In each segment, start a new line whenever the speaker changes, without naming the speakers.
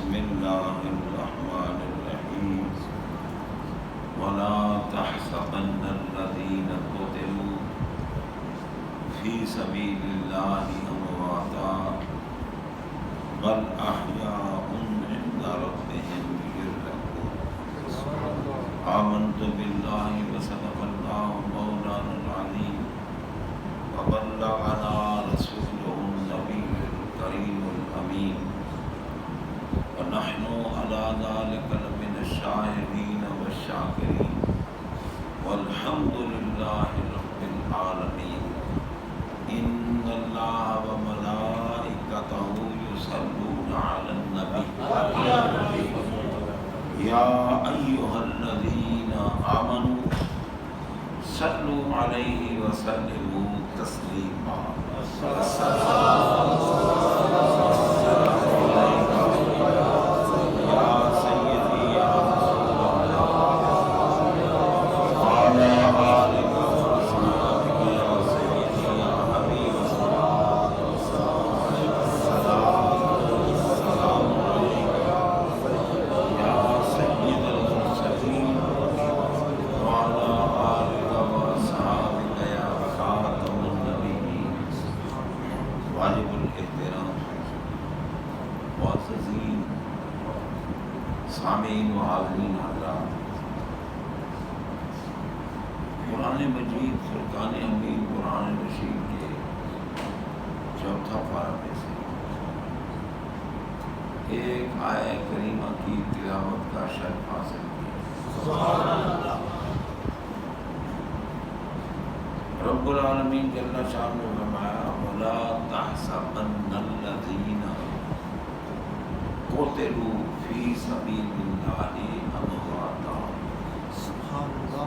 بسم اللہ الرحمن الرحیم ولا تحسبن الذین قتلوا فی سبیل اللہ امواتا بل احیاء عند ربهم یرزقون آمنت باللہ وصدق اللہ مولانا العظیم وبلغنا رسولہ النبی الکریم الامین ونحن على ذلك لمن الشاهدين والشاكرين والحمد لله رب العالمين إن الله وملائكته يصلون على النبي يا أيها الذين آمنوا صلوا عليه وسلموا تسليما سامعین و حاضرین حضرات، قرآن مجید فرقان حمید قرآن رشید کے چوتھا پارہ میں سے ایک آیہ کریمہ کی تلاوت کا شرف حاصل کیا۔ سبحان اللہ۔ رب العالمین جل شانہ نے فرمایا وَلَا تَحْسَبَنَّ الَّذِينَ قُتِلُوا فِي سَبِيلِ اللَّهِ أَمْوَاتًا۔ سبحان اللہ۔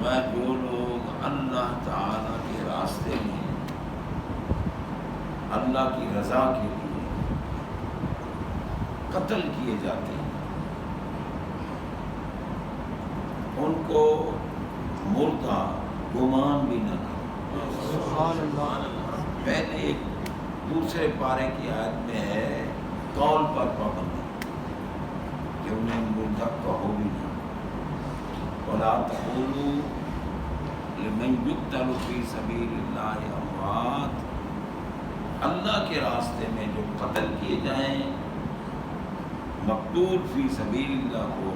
میں جو لوگ اللہ تعالی کے راستے میں اللہ کی رضا کے لیے قتل کیے جاتے ہیں ان کو مردہ گمان بھی نہ کرو۔ سبحان اللہ۔ پہلے ایک دوسرے پارے کی آیت میں ہے قول پر پابندی کہ انہیں مردہ کہو بھی نہ۔ وَلَا تَقُولُوا لِمَنْ يُقْتَلُ فِي سَبِيلِ اللَّهِ أَمْوَاتٌ، اللہ کے راستے میں جو قتل کیے جائیں مقتول فی سبیل اللہ کو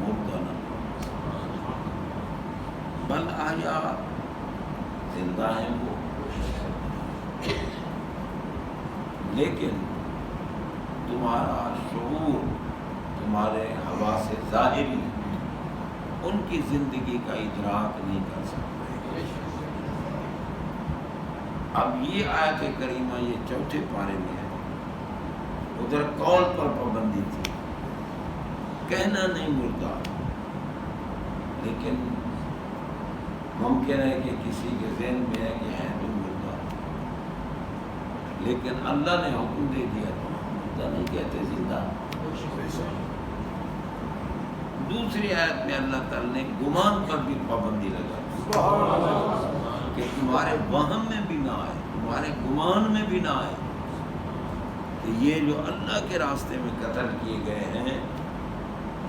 مردہ نہ کرو، بل احیاء، زندہ ہیں وہ، لیکن تمہارا شعور، تمہارے حواس ظاہری ان کی زندگی کا ادراک نہیں کر سکتے۔ اب یہ آیت کریمہ یہ چوتھے پارے میں ہے، ادھر قول پر پابندی تھی، کہنا نہیں مردہ، لیکن ممکن ہے کہ کسی کے ذہن میں ہے کہ ہے تو مردہ، لیکن اللہ نے حکم دے دیا تو مردہ نہیں کہتے، زندہ۔ دوسری آیت میں اللہ تعالیٰ نے گمان پر بھی پابندی لگا کہ تمہارے وہم میں بھی نہ آئے، تمہارے گمان میں بھی نہ آئے کہ یہ جو اللہ کے راستے میں قتل کیے گئے ہیں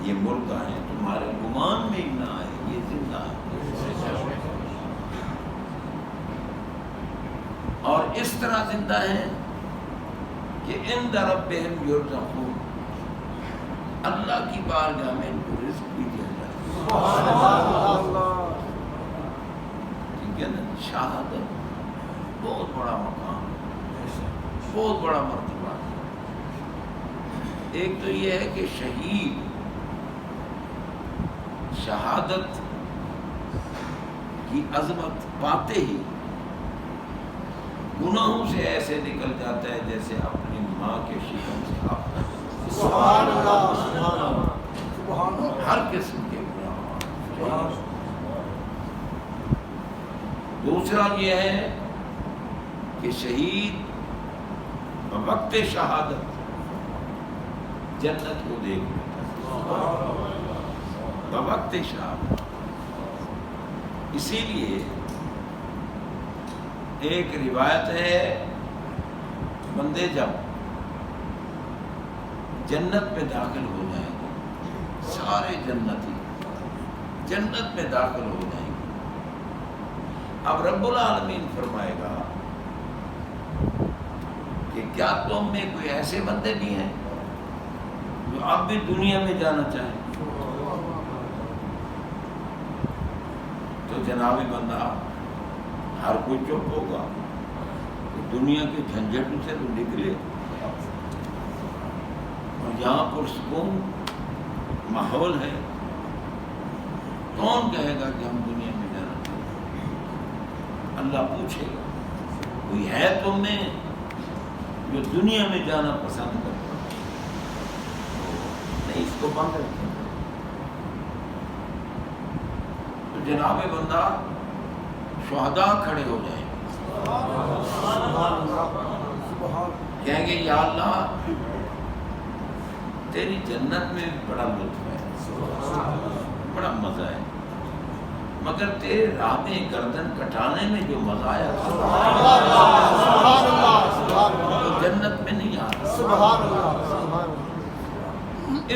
یہ مردہ ہیں، تمہارے گمان میں ہی نہ آئے یہ زندہ ہیں۔ اور اس طرح زندہ ہیں کہ عند ربہم یرزقون، اللہ کی بارگاہ میں ان کو رزق بھی دیا جائے۔ ٹھیک ہے نا؟ شہادت بہت بڑا مقام ہے، بہت بڑا مرتبہ ہے۔ ایک تو یہ ہے کہ شہید شہادت کی عظمت پاتے ہی گناہوں سے ایسے نکل جاتا ہے جیسے اپنی ماں کے شکم سے آپ۔ سبحان اللہ، سبحان اللہ، سبحان اللہ۔ ہر قسم کے گناہ۔ دوسرا یہ ہے کہ شہید بوقت شہادت جنت کو دیکھ لیتا ہے، بوقت شہادت۔ اسی لیے ایک روایت ہے بندے جب جنت میں داخل ہو جائیں گے، سارے جنتی جنت میں داخل ہو جائیں گے۔ اب رب العالمین فرمائے گا کہ کیا تم میں کوئی ایسے بندے بھی ہیں جو اب بھی دنیا میں جانا چاہیں؟ تو جناب بندہ ہر کوئی چپ ہوگا، دنیا کے جھنجھٹ سے تو نکلے، اور یہاں پرسکون ماحول ہے، کون کہے گا کہ ہم دنیا میں جانا چاہتے ہیں؟ اللہ پوچھے گا کوئی ہے تم میں جو دنیا میں جانا پسند کرتا؟ نہیں، اس کو بند رکھیں۔ تو جناب بندہ شہداء کھڑے ہو جائیں گے، کہیں گے یا اللہ تیری جنت میں بڑا لطف ہے، بڑا مزہ ہے، مگر تیرے راہ میں گردن کٹانے میں جو مزہ آیا تو جنت میں نہیں آ رہا،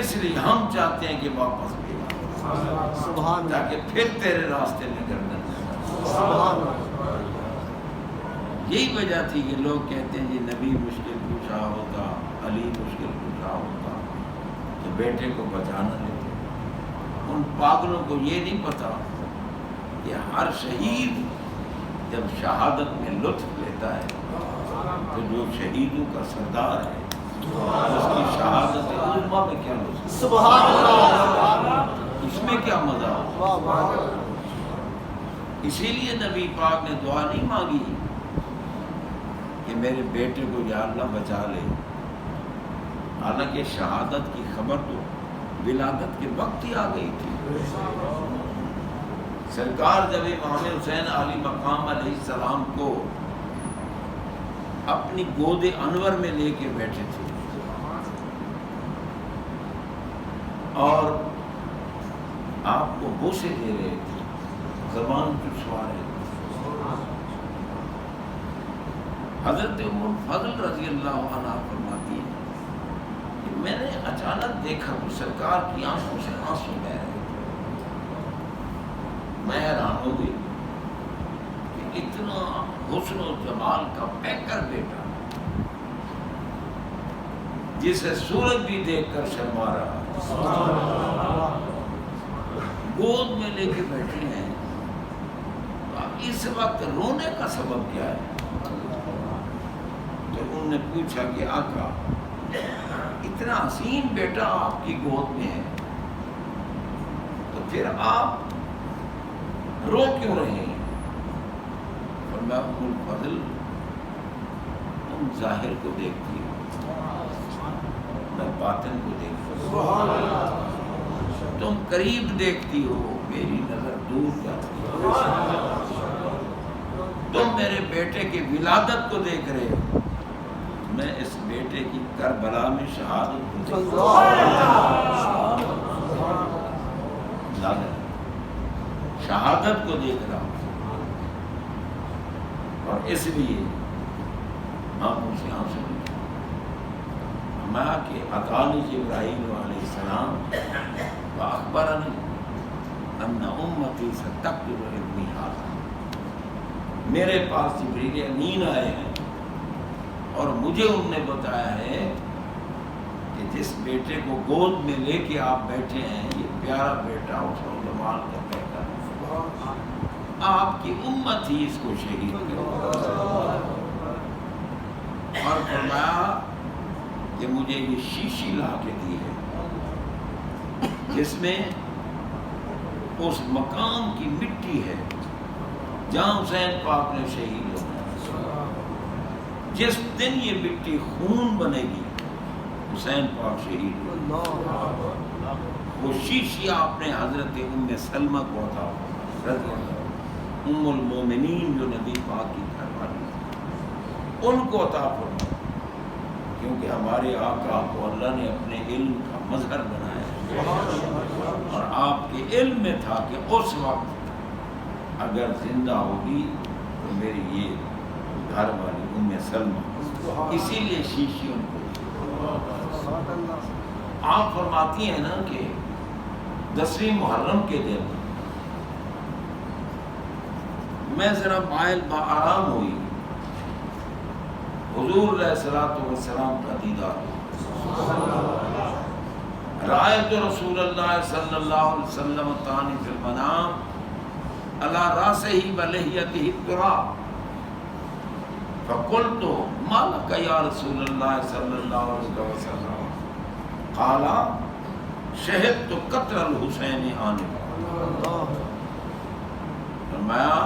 اس لیے ہم چاہتے ہیں کہ واپس بھی تاکہ پھر تیرے راستے میں گردن کٹائیں۔ یہی وجہ تھی کہ لوگ کہتے ہیں جی نبی مشکل پوچھا ہوتا، علی مشکل پوچھا ہوتا تو بیٹے کو بچانا لیتے۔ ان پاگلوں کو یہ نہیں پتا کہ ہر شہید جب شہادت میں لطف لیتا ہے تو جو شہیدوں کا سردار ہے اس کی شہادت عظمیٰ میں کیا لطف، سبحان اللہ، اس میں کیا مزہ ہو۔ اسی لیے نبی پاک نے دعا نہیں مانگی کہ میرے بیٹے کو یا اللہ بچا لے، حالانکہ شہادت کی خبر تو ولادت کے وقت ہی آ گئی تھی۔ سرکار جب امام حسین علی مقام علیہ السلام کو اپنی گود انور میں لے کے بیٹھے تھے اور آپ کو بوسے دے رہے تھے، زبان چسوا رہے تھے، حضرت ام الفضل رضی اللہ عنہ فرماتی ہے کہ میں نے اچانک دیکھا تو سرکار کی آنکھوں سے آنسو بہ رہے تھے، میں حیران ہو گئی کہ اتنا حسن و جمال کا پیکر بیٹا جسے سورج بھی دیکھ کر شرما رہا، گود میں لے کے بیٹھے ہیں، اس وقت رونے کا سبب کیا ہے؟ تو انہوں نے پوچھا کہ آقا اتنا حسین بیٹا آپ کی گود میں ہے تو پھر آپ رو کیوں رہے ہیں؟ فرمایا ام الفضل تم ظاہر کو دیکھتی ہو، میں باطن کو دیکھتی ہوں، تم قریب دیکھتی ہو، میری نظر دور جاتی ہے، تم میرے بیٹے کی ولادت کو دیکھ رہے ہو، میں اس بیٹے کی کربلا میں شہادت کو دیکھ رہا ہوں، شہادت کو دیکھ رہا ہوں، اور اس لیے آنکھوں سے آنسو نکلے۔ میں کہ اطانی جبرائیل علیہ السلام فاخبرنی ان امتی ستکتب ابنی ھذا، میرے پاس جبریل امین آئے ہیں اور مجھے انہوں نے بتایا ہے کہ جس بیٹے کو گود میں لے کے آپ بیٹھے ہیں یہ پیارا بیٹا حسن و جمال کا پیکر ہے، آپ کی امت ہی اس کو شہید کرے۔ اور فرمایا کہ مجھے یہ شیشی لا کے دی ہے جس میں اس مقام کی مٹی ہے جہاں حسین پاک نے شہید ہونا، جس دن یہ مٹی خون بنے گی حسین پاک شہید ہوگا۔ وہ شیشی آپ نے حضرت ام سلمہ کو عطا رضی اللہ، ام المومنین جو نبی پاک کی گھر والی ان کو عطا فرمایا، کیونکہ ہمارے آقا کو اللہ نے اپنے علم کا مظہر بنایا اور آپ کے علم میں تھا کہ اس وقت اگر زندہ ہوگی تو میری یہ گھر والی ام سلمہ، اسی لیے شیشی ان کو آپ فرماتی ہیں نا کہ 10ویں محرم کے دن میں ذرا مائل بآرام ہوئی، حضور علیہ الصلوۃ والسلام کا دیدار رأیت رسول اللہ صلی اللہ علیہ وسلم تانی فی المنام علی رأسہ ولحیتہ التراب فقلت ما لک یا رسول اللہ صلی اللہ علیہ وسلم قال شہدت قتل الحسین آنفا۔ فرمایا،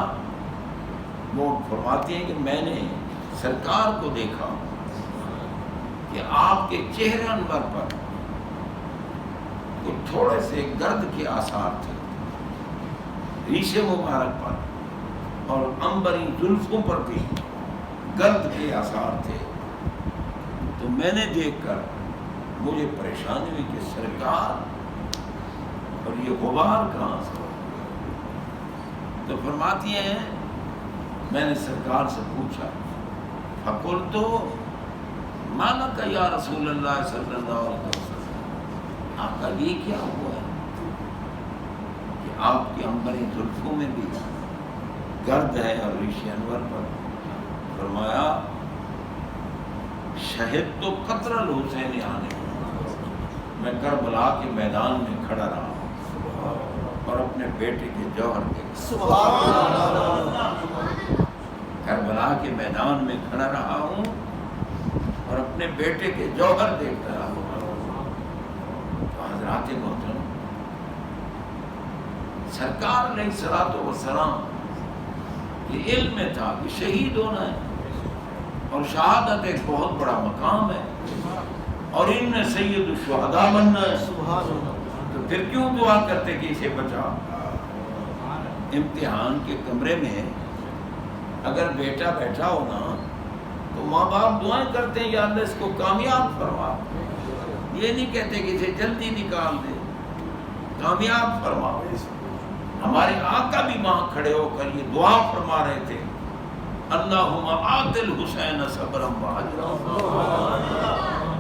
وہ فرماتی ہیں کہ میں نے سرکار کو دیکھا کہ آپ کے چہرے انور پر کچھ تھوڑے سے گرد کے آثار تھے، ریشے مبارک پر اور عنبری زلفوں پر بھی گرد کے آثار تھے۔ تو میں نے دیکھ کر مجھے پریشانی ہوئی کہ سرکار اور یہ غبار کہاں سے؟ تو فرماتی ہیں میں نے سرکار سے پوچھا، فقلت ما لک یا رسول اللہ صلی اللہ علیہ وسلم، آپ کا یہ کیا ہوا ہے کہ آپ کی عنبری زلفوں میں بھی گرد ہے اور ریش انور پر؟ فرمایا شہد تو قتل الحسین آنے، میں کربلا کے میدان میں کھڑا رہا اور اپنے بیٹے کے جوہر دیکھا، کربلا کے میدان میں کھڑا رہا ہوں اور اپنے بیٹے کے جوہر دیکھ رہا ہوں۔ تو حضرات محترم، سرکار علیہ الصلوۃ والسلام یہ علم میں تھا کہ شہید ہونا ہے اور شہادت ایک بہت بڑا مقام ہے اور ان میں سید الشہداء بننا ہے۔ تو پھر کیوں دعا کرتے کہ اسے بچا؟ امتحان کے کمرے میں اگر بیٹا بیٹھا ہو نا تو ماں باپ دعائیں کرتے ہیں یا اللہ اس کو کامیاب فرما، یہ نہیں کہتے کہ اسے جلدی نکال دے، کامیاب فرما۔ ہمارے آقا بھی وہاں کھڑے ہو کر یہ دعا فرما رہے تھے، اللہم آت الحسین صبرا واجرا،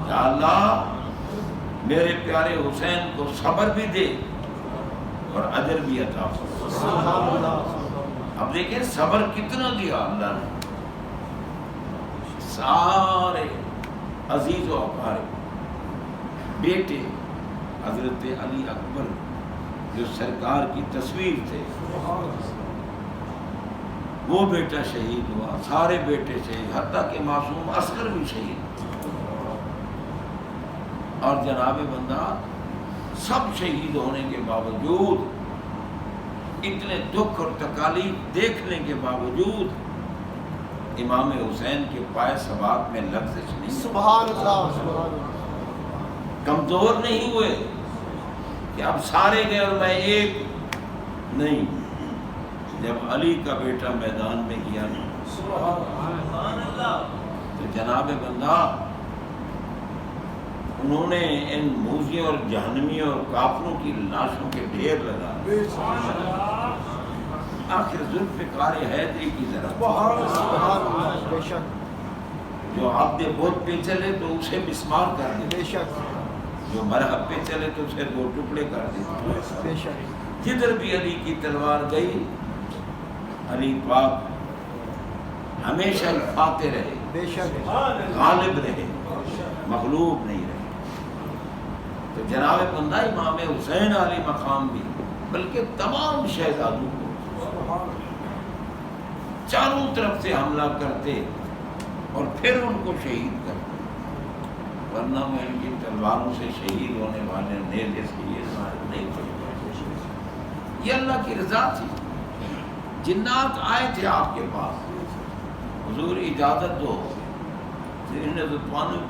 یا اللہ میرے پیارے حسین کو صبر بھی دے اور اجر بھی عطا فرما۔ اب دیکھیں صبر کتنا دیا اللہ نے، سارے عزیز و اقارب بیٹے حضرت علی اکبر جو سرکار کی تصویر تھے، وہ بیٹا شہید ہوا، سارے بیٹے شہید، حتیٰ کہ معصوم اصغر بھی شہید۔ اور جناب بندہ سب شہید ہونے کے باوجود، اتنے دکھ اور تکالیف دیکھنے کے باوجود امام حسین کے پائے ثبات میں لغزش نہیں،
سبحان اللہ،
کمزور نہیں ہوئے کہ اب سارے گئے اور میں ایک نہیں۔ جب علی کا بیٹا میدان میں گیا تو جناب بندہ انہوں نے ان موذیوں اور جہنمیوں اور کافروں کی لاشوں کے ڈھیر لگا، آخر ذوالفقار حیدری کی ذرا جو عبد بت پہ چلے تو اسے مسمار کر دے، جو مرحب پہ چلے تو اسے دو ٹکڑے کر دے۔ جدھر بھی علی کی تلوار گئی، علی پاک ہمیشہ فاتح رہے، غالب رہے، مغلوب نہیں رہے۔ تو جناب بندہ امام حسین علی مقام بھی بلکہ تمام شہزادوں کو چاروں طرف سے حملہ کرتے اور پھر ان کو شہید کرتے، ورنہ میں ان کی تلواروں سے شہید ہونے والے نیزے سے یہ ظاہر نہیں پڑے۔ یہ اللہ کی رضا تھی۔ جنات آئے تھے آپ کے پاس، حضور اجازت دو، انہوں نے تو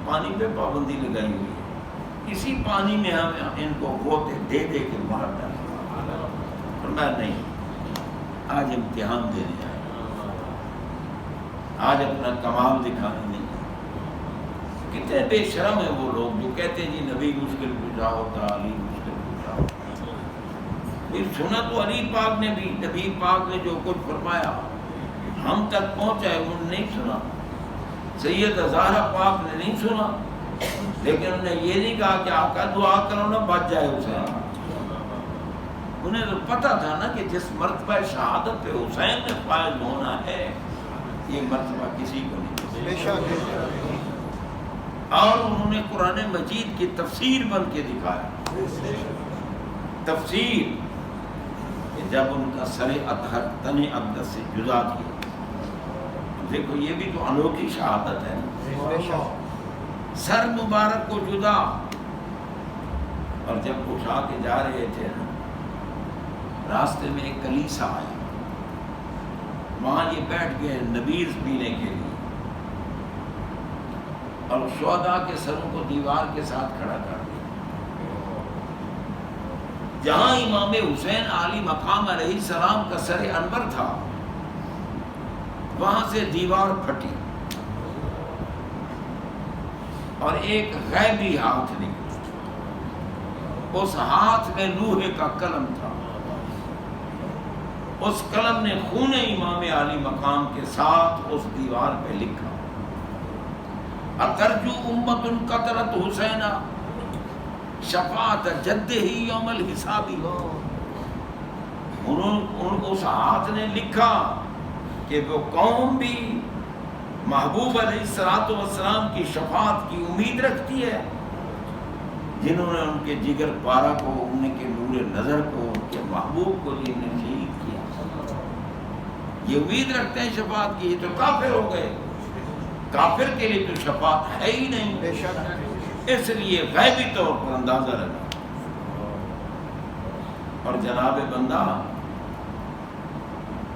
پانی پہ پابندی لگائی ہوئی ہے، اسی پانی میں ہم ان کو غوطے دے دے کے مار ڈالیں۔ فرمایا نہیں، آج امتحان دینے آئے، آج اپنا کمال دکھانے نہیں۔ کتنے بے شرم ہیں وہ لوگ جو کہتے ہیں جی نبی مشکل کشا ہوتا، علی مشکل کشا ہوتا۔ پھر سنا تو علی پاک نے بھی، نبی پاک نے جو کچھ فرمایا ہم تک پہنچا ہے، انہوں نے نہیں سنا، سید زہرا پاک نے نہیں سنا، لیکن انہوں نے یہ نہیں کہا کہ آقا دعا کرو نا بچ جائے حسین. انہیں تو پتا تھا نا کہ جس مرتبہ شہادت پہ حسین نے فائز ہونا ہے یہ مرتبہ کسی کو نہیں. اور انہوں نے قرآن مجید کی تفسیر بن کے دکھایا. تفسیر جب ان کا سر اطہر تن اقدس سے جدا کیا. دیکھو یہ بھی تو انوکھی شہادت ہے. سر مبارک کو جدا، اور جب اٹھا کے جا رہے تھے راستے میں ایک کلیسا آیا، وہاں یہ بیٹھ گئے نبیذ پینے کے لیے، اور شہداء کے سروں کو دیوار کے ساتھ کھڑا کر دیا. جہاں امام حسین عالی مقام علیہ السلام کا سر انور تھا وہاں سے دیوار پھٹی اور ایک غیبی ہاتھ نکلا. اس ہاتھ میں لوہے کا قلم تھا. اس قلم نے خون امام عالی مقام کے ساتھ اس دیوار پہ لکھا، اترجو امت قتلت حسینہ شفاعت جد ہی یوم الحسابی. اس ہاتھ نے لکھا کہ وہ قوم بھی محبوب علیہ السلام کی شفاعت کی امید رکھتی ہے جنہوں نے ان کے جگر پارا کو، ان کے نور نظر کو، ان کے محبوب کو جن نے شہید کیا، یہ امید رکھتے ہیں شفاعت کی. یہ تو کافر ہو گئے. کافر کے لیے تو شفاعت ہے ہی نہیں. اس لیے غیبی طور پر اندازہ لگا. اور جناب بندہ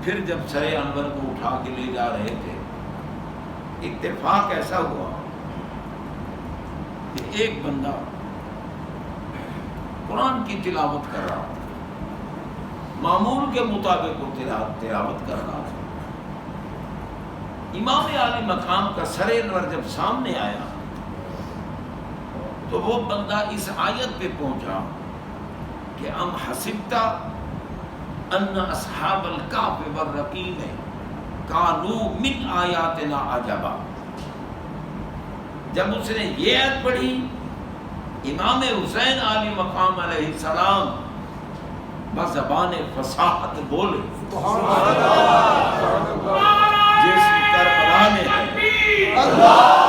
پھر جب سر انور کو اٹھا کے لے جا رہے تھے، اتفاق ایسا ہوا کہ ایک بندہ قرآن کی تلاوت کر رہا تھا، معمول کے مطابق وہ تلاوت کر رہا تھا. امام عالی مقام کا سر انور جب سامنے آیا تو وہ بندہ اس آیت پہ پہنچا کہ ام حسبت ان اصحاب الکہف والرقیم کانوا من آیاتنا عجبا. جب اس نے یہ آیت پڑھی امام حسین عالی مقام علیہ السلام بزبان فصاحت بولے جس کربلا میں ہے اللہ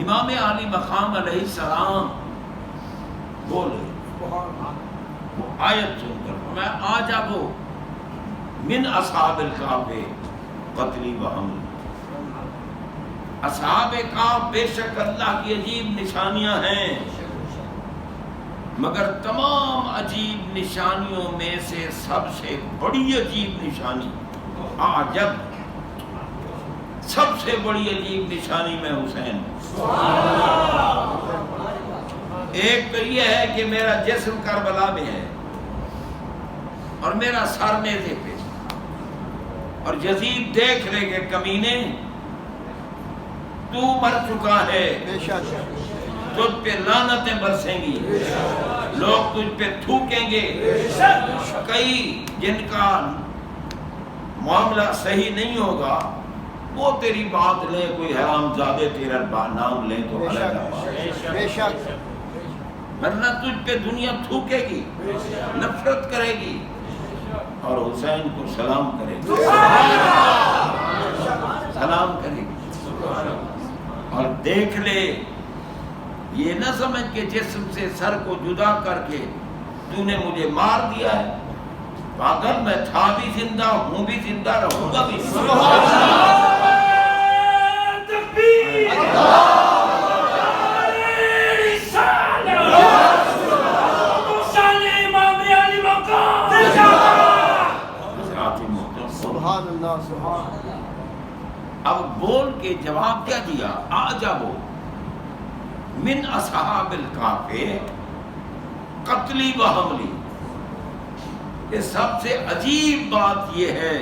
امام عالی مقام علیہ السلام بولے. وہ آیت سن کر میں آ جاؤ من اصحاب الکہف قتلی وہم. اصحاب کہف بے شک اللہ کی عجیب نشانیاں ہیں، مگر تمام عجیب نشانیوں میں سے سب سے بڑی عجیب نشانی عجب، سب سے بڑی عجیب نشانی میں حسین. ایک تو یہ ہے کہ میرا جسم کربلا میں ہے اور میرا سر نیزے پہ، اور یزید دیکھ لے کہ کمینے تو مر چکا ہے، تجھ پہ لعنتیں برسیں گی، لوگ تجھ پہ تھوکیں گے. کئی جن کا معاملہ صحیح نہیں ہوگا وہ تیری بات لیں، کوئی حرام زادے تیرا نام لیں تو الگ، ورنہ تجھ پہ دنیا تھوکے گی، نفرت کرے گی اور حسین کو سلام کرے گی، سلام کرے گی. اور دیکھ لے، یہ نہ سمجھ کہ جسم سے سر کو جدا کر کے تو نے مجھے مار دیا ہے. اگر میں تھا بھی زندہ ہوں بھی زندہ رہوں گا بھی. اب بول کے جواب کیا دیا؟ آجابو من اصحاب الکہف قتلی و حملی. کہ سب سے عجیب بات یہ ہے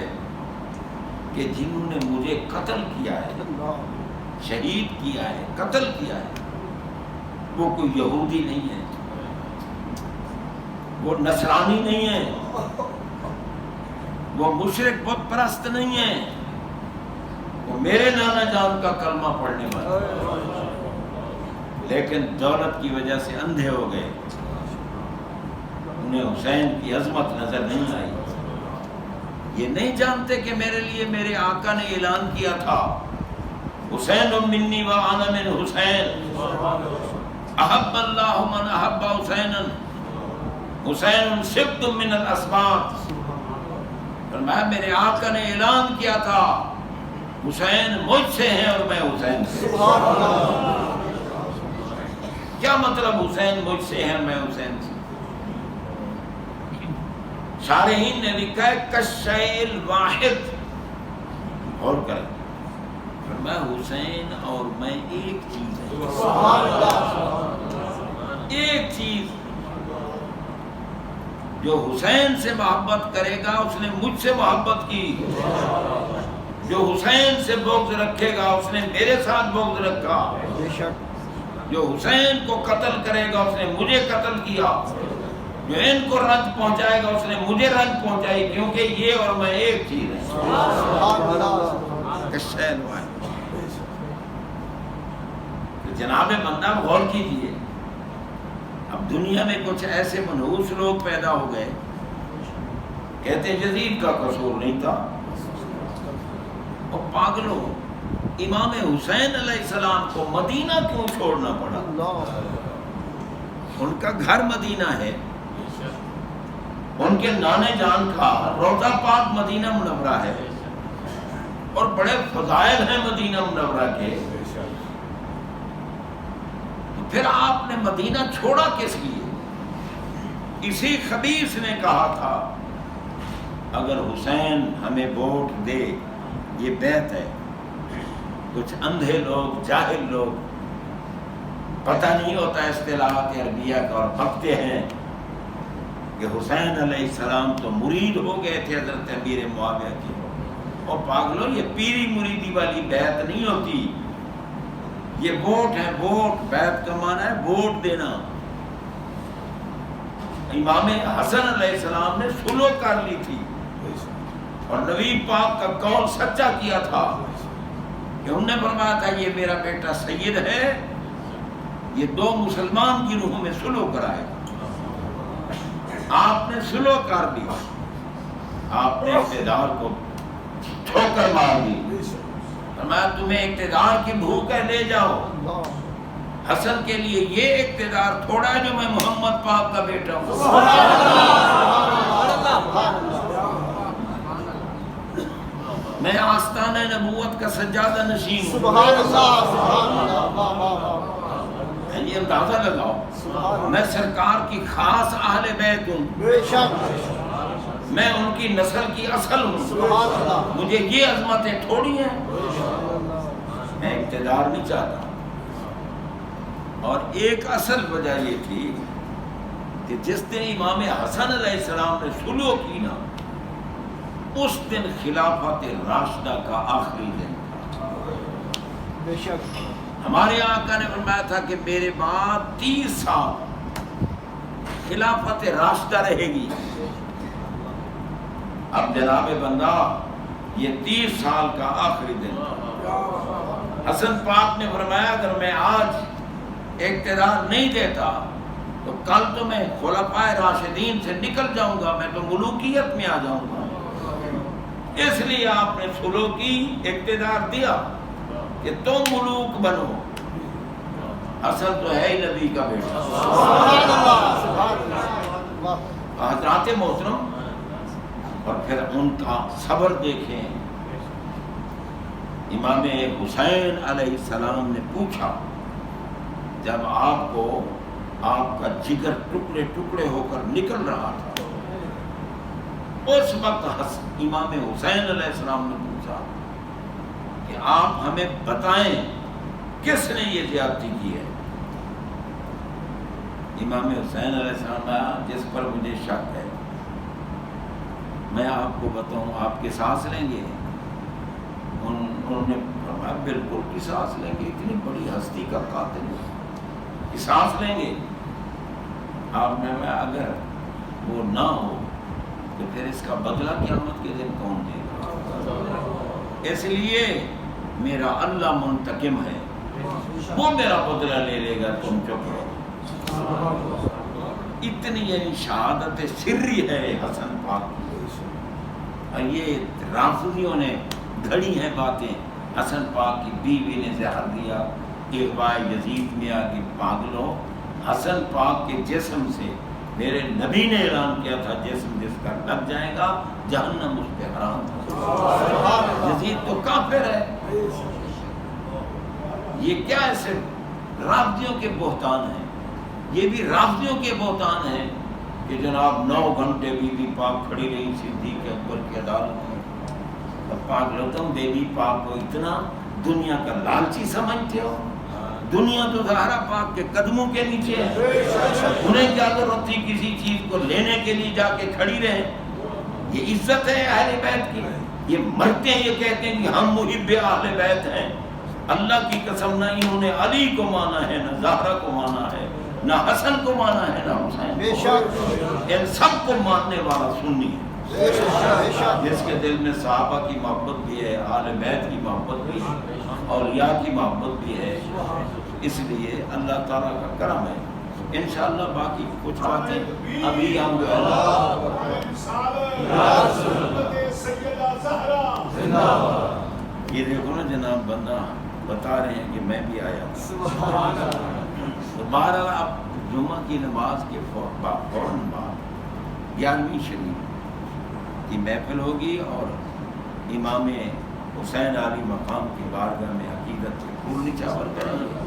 کہ جنہوں نے مجھے قتل کیا ہے، شہید کیا ہے، قتل کیا ہے، وہ کوئی یہودی نہیں ہے، وہ نصرانی نہیں ہے، وہ مشرک بت پرست نہیں ہے، وہ میرے نانا جان کا کلمہ پڑھنے والا، لیکن دولت کی وجہ سے اندھے ہو گئے، انہیں حسین کی عظمت نظر نہیں آئی۔ یہ نہیں جانتے کہ میرے لیے میرے آقا نے اعلان کیا تھا، حسین منی و انا من حسین، احب اللہ من احب حسینا، حسین سبط من الاسباط۔ فرمایا میرے آقا نے اعلان کیا تھا حسین مجھ سے ہیں اور میں حسین سے۔ کیا مطلب حسین مجھ سے ہے میں حسین سے؟ شارحین نے لکھا ہے کشیء واحد، اور کریں فرمایا حسین اور میں ایک چیز ہے، ایک چیز۔ جو حسین سے محبت کرے گا اس نے مجھ سے محبت کی، جو حسین سے بغض رکھے گا اس نے میرے ساتھ بغض رکھا، جو حسین کو قتل کرے گا اس نے مجھے قتل کیا، جو ان کو رنج پہنچائے گا اس نے مجھے رنج پہنچائی، کیونکہ یہ اور میں ایک چیز ہے۔ جناب بندہ غور کیجئے، اب دنیا میں کچھ ایسے منحوس لوگ پیدا ہو گئے، کہتے یزید کا قصور نہیں تھا۔ اور پاگلوں، امام حسین علیہ السلام کو مدینہ کیوں چھوڑنا پڑا؟ ان کا گھر مدینہ ہے، ان کے نانے جان کا روضہ پاک مدینہ منورہ ہے، اور بڑے فضائل ہیں مدینہ منورہ کے، تو پھر آپ نے مدینہ چھوڑا کس لیے؟ اسی خبیث نے کہا تھا اگر حسین ہمیں ووٹ دے، یہ بیعت ہے، کچھ اندھے لوگ جاہل لوگ پتہ نہیں ہوتا اصطلاحات عربیہ کا اور بکتے ہیں کہ حسین علیہ السلام تو مرید ہو گئے تھے حضرت امیر معاویہ کے۔ اور پاگلوں، یہ پیری مریدی والی بیعت نہیں ہوتی، یہ ووٹ ہے، ووٹ، بیعت کا معنی ہے ووٹ دینا۔ امام حسن علیہ السلام نے صلح کر لی تھی اور نبی پاک کا قول سچا کیا تھا کہ انہوں نے فرمایا تھا یہ میرا بیٹا سید ہے، یہ دو مسلمان کی روح میں صلح کرائے گا۔ آپ نے صلح کر دی، آپ نے اقتدار کو ٹھوکر مار دی، فرمایا تمہیں اقتدار کی بھوک ہے، لے جاؤ۔ حسن کے لیے یہ اقتدار تھوڑا ہے جو میں محمد پاک کا بیٹا ہوں۔ میں آستانہ نبوت کا سجادہ نشین ہوں۔ یہ اندازہ لگاؤ، میں سرکار کی خاص اہل بیت ہوں، میں ان کی نسل کی اصل ہوں، مجھے یہ عظمتیں تھوڑی ہیں، میں اقتدار نہیں چاہتا۔ اور ایک اصل وجہ یہ تھی کہ جس دن امام حسن علیہ السلام نے صلح کی نا، اس دن خلافت راشدہ کا آخری دن تھا۔ بے شک ہمارے آقا نے فرمایا تھا کہ میرے بعد 30 سال خلافت راشدہ رہے گی۔ اب جناب بندہ، یہ 30 سال کا آخری دن تھا۔ حسن پاک نے فرمایا اگر میں آج اقتدار نہیں دیتا تو کل تو میں خلفائے راشدین سے نکل جاؤں گا، میں تو ملوکیت میں آ جاؤں گا۔ اس لیے آپ نے صلح کی، اقتدار دیا کہ تم ملوک بنو۔ حسن تو ہے ہی نبی کا بیٹا۔ حضرات محترم، اور پھر ان کا صبر دیکھیں۔ امام حسین علیہ السلام نے پوچھا جب آپ کو آپ کا جگر ٹکڑے ٹکڑے ہو کر نکل رہا تھا، اس وقت امام حسین علیہ السلام نے پوچھا کہ آپ ہمیں بتائیں کس نے یہ زیادتی کی ہے؟ امام حسین علیہ السلام نے جس پر مجھے شک ہے میں آپ کو بتاؤں، آپ قصاص لیں گے؟ انہوں نے فرمایا بالکل قصاص لیں گے، اتنی بڑی ہستی کا قاتل قصاص لیں گے. آپ نے میں اگر وہ نہ ہو تو پھر اس کا بدلہ قیامت کے دن کون دے گا؟ اس لیے میرا اللہ منتقم ہے، وہ میرا بدلہ لے لے گا، تم چپ رہو. اتنی یعنی شہادت سری ہے حسن پاک کی. اور یہ رافضیوں نے گھڑی ہیں باتیں. حسن پاک کی بیوی نے زہر دیا، اغواء یزید میں آ کے پاگلو، حسن پاک کے جسم سے میرے نبی نے اعلان کیا تھا جسم جس کا لگ جائے گا جہنم اس پہ حرام تھا. یزید تو کافر ہے. یہ کیا ایسے رافضیوں کے بہتان ہیں؟ یہ بھی رافضیوں کے بہتان ہیں کہ جناب 9 گھنٹے بی بی پاک کھڑی رہی صدیق اکبر کی عدالت میں. اب پاک لو تم بی بی پاک کو اتنا دنیا کا لالچی سمجھتے ہو؟ دنیا تو زہرا پاک کے قدموں کے نیچے ہے. انہیں کیا ضرورت تھی کسی چیز کو لینے کے لیے جا کے کھڑی رہے؟ یہ عزت ہے اہل بیت کی. یہ مرتے ہیں، یہ کہتے ہیں کہ ہم محب اہل بیت ہیں. اللہ کی قسم، نہ انہوں نے علی کو مانا ہے، نہ زہرا کو مانا ہے، نہ حسن کو مانا ہے، نہ حسین. ان سب کو ماننے والا سنی ہے، جس کے دل میں صحابہ کی محبت بھی ہے، اہل بیت کی محبت بھی ہے، اولیاء کی محبت بھی ہے. اس لیے اللہ تعالیٰ کا کرم ہے. انشاءاللہ باقی کچھ باتیں ابھی ہم یہ دیکھو نا جناب، بندہ بتا رہے ہیں کہ میں بھی آیا تھا. تو بہرحال اب جمعہ کی نماز کے فوراً بعد 11ویں شریف کی محفل ہوگی اور امام حسین علی مقام کی بارگاہ میں عقیدت کے پھول نچھاور کریں گے.